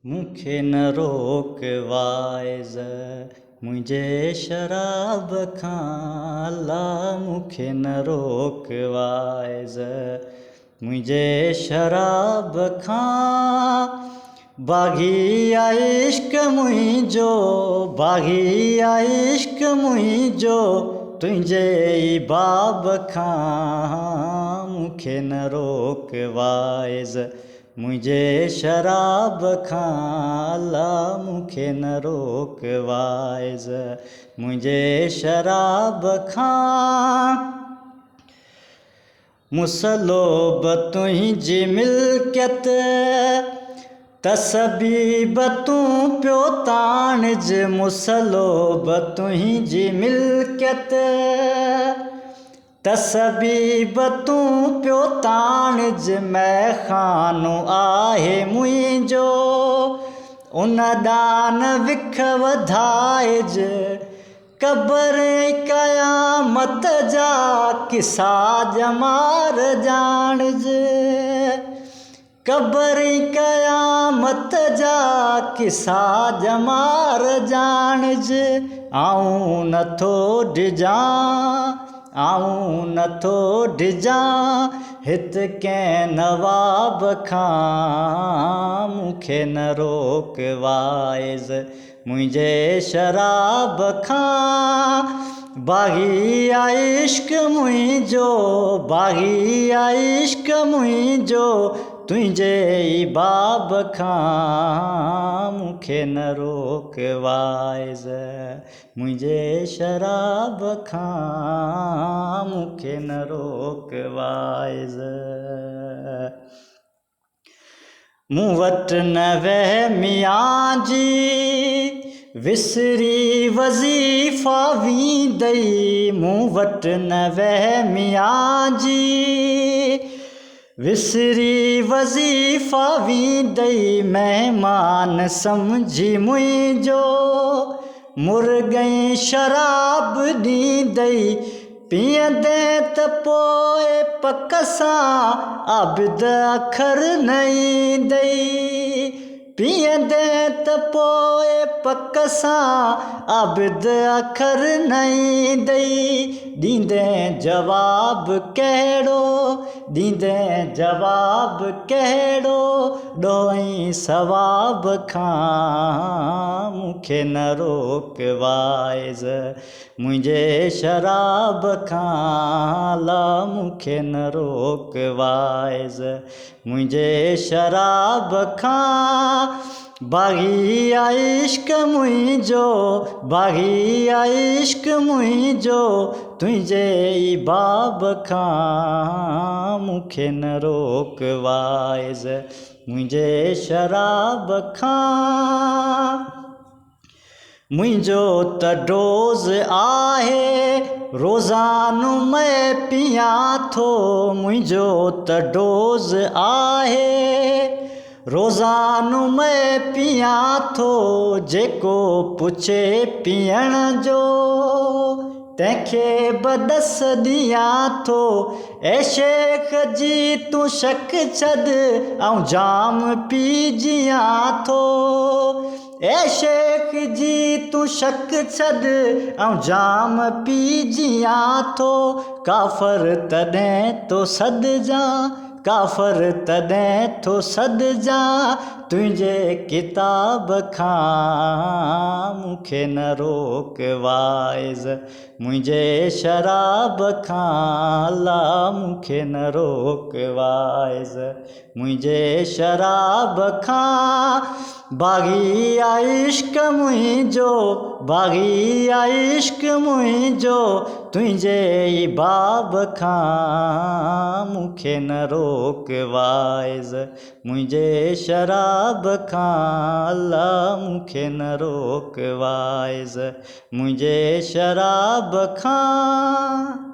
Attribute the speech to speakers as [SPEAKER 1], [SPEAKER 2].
[SPEAKER 1] मूंखे न रोकवाइज़ मुंहिंजे शराब खां अल्लाह मूंखे न रोकवाइज़ मुंहिंजे शराब खां बाग़ी आहे इश्क मुंहिंजो बाग़ी आहे इश्क मुंहिंजो तुंहिंजे ई बाब खां मूंखे न रोकवाइज़ मुंहिंजे शराब खां अल्लाह मूंखे न रोकवाइज़ मुंहिंजे शराब खां मुसलोब तुंहिंजी मिल्कियत तसबीब तूं पियो ताणिज मुसलोब तुंहिंजी मिल्कियत तसबीब तूं पियो ताणिज मैखानो आहे मुंहिंजो उन दान विख वधाइज क़बर क़यामत जा किसा जमार ॼाणिज क़बर क़यामत जा किसा जमार ॼाणिज आऊं नथो डिॼां आऊं नथो डिॼां हित कंहिं नवाब खां मूंखे न रोकवाइज़ मुंहिंजे शराब खां बाग़ी आहे इश्क मुंहिंजो बाग़ी आहे इश्क मुंहिंजो तुंहिंजे ई बाब खां मूंखे न रोकवाइज़ मुंहिंजे शराब खां मूंखे न रोकवाइज़ मूं वटि न वहमियां जी विसरी वज़ीफ़ा वींदई मूं वटि न वहमियां जी विसरी वज़ीफ़ा वींदई महिमान सम्झी मुंहिंजो मुर्गई शराब ॾींदई पीअंदे त पोइ पक सां आबिद अखर न ईंदई पीअंदे त पोइ पक सां आबिद अखर न ईंदई ॾींदे जवाब कहिड़ो ॾींदे जवाब कहिड़ो ॾोही सवाब खां मूंखे न रोकवाइज़ मुंहिंजे शराब खां अल्लाह मूंखे न रोकवाइज़ मुंहिंजे शराब खां बाग़ी आहे इश्क मुंहिंजो बाग़ी आहे इश्क मुंहिंजो तुंहिंजे ई बाब खां मूंखे न रोकवाइज़ मुंहिंजे शराब खां मुंहिंजो त डोज़ आहे रोज़ानो मैं पियां थो मुंहिंजो त डोज़ आहे रोज़ानो मैं पियां थो जेको पुछे पीअण जो तंहिंखे बदस ॾियां थो ऐं शेख जी तूं शक छॾ ऐं जाम पीजियां थो ऐं शेख जी तूं शक छॾ ऐं जाम पीजियां थो काफ़र तॾहिं तो सॾजां काफ़र तॾहिं थो सॾजां तुंहिंजे किताब खां मूंखे न रोकवाइज़ मुंहिंजे शराब खां अल्लाह मूंखे न रोकवाइज़ मुंहिंजे शराब खां बाग़ी आहे इश्क मुंहिंजो बाग़ी आहे इश्क मुंहिंजो तुंहिंजे ई बाब खां मूंखे न रोकवाइज़ मुंहिंजे शराब खां अल्लाह मूंखे न रोकवाइज़ मुंहिंजे शराब खां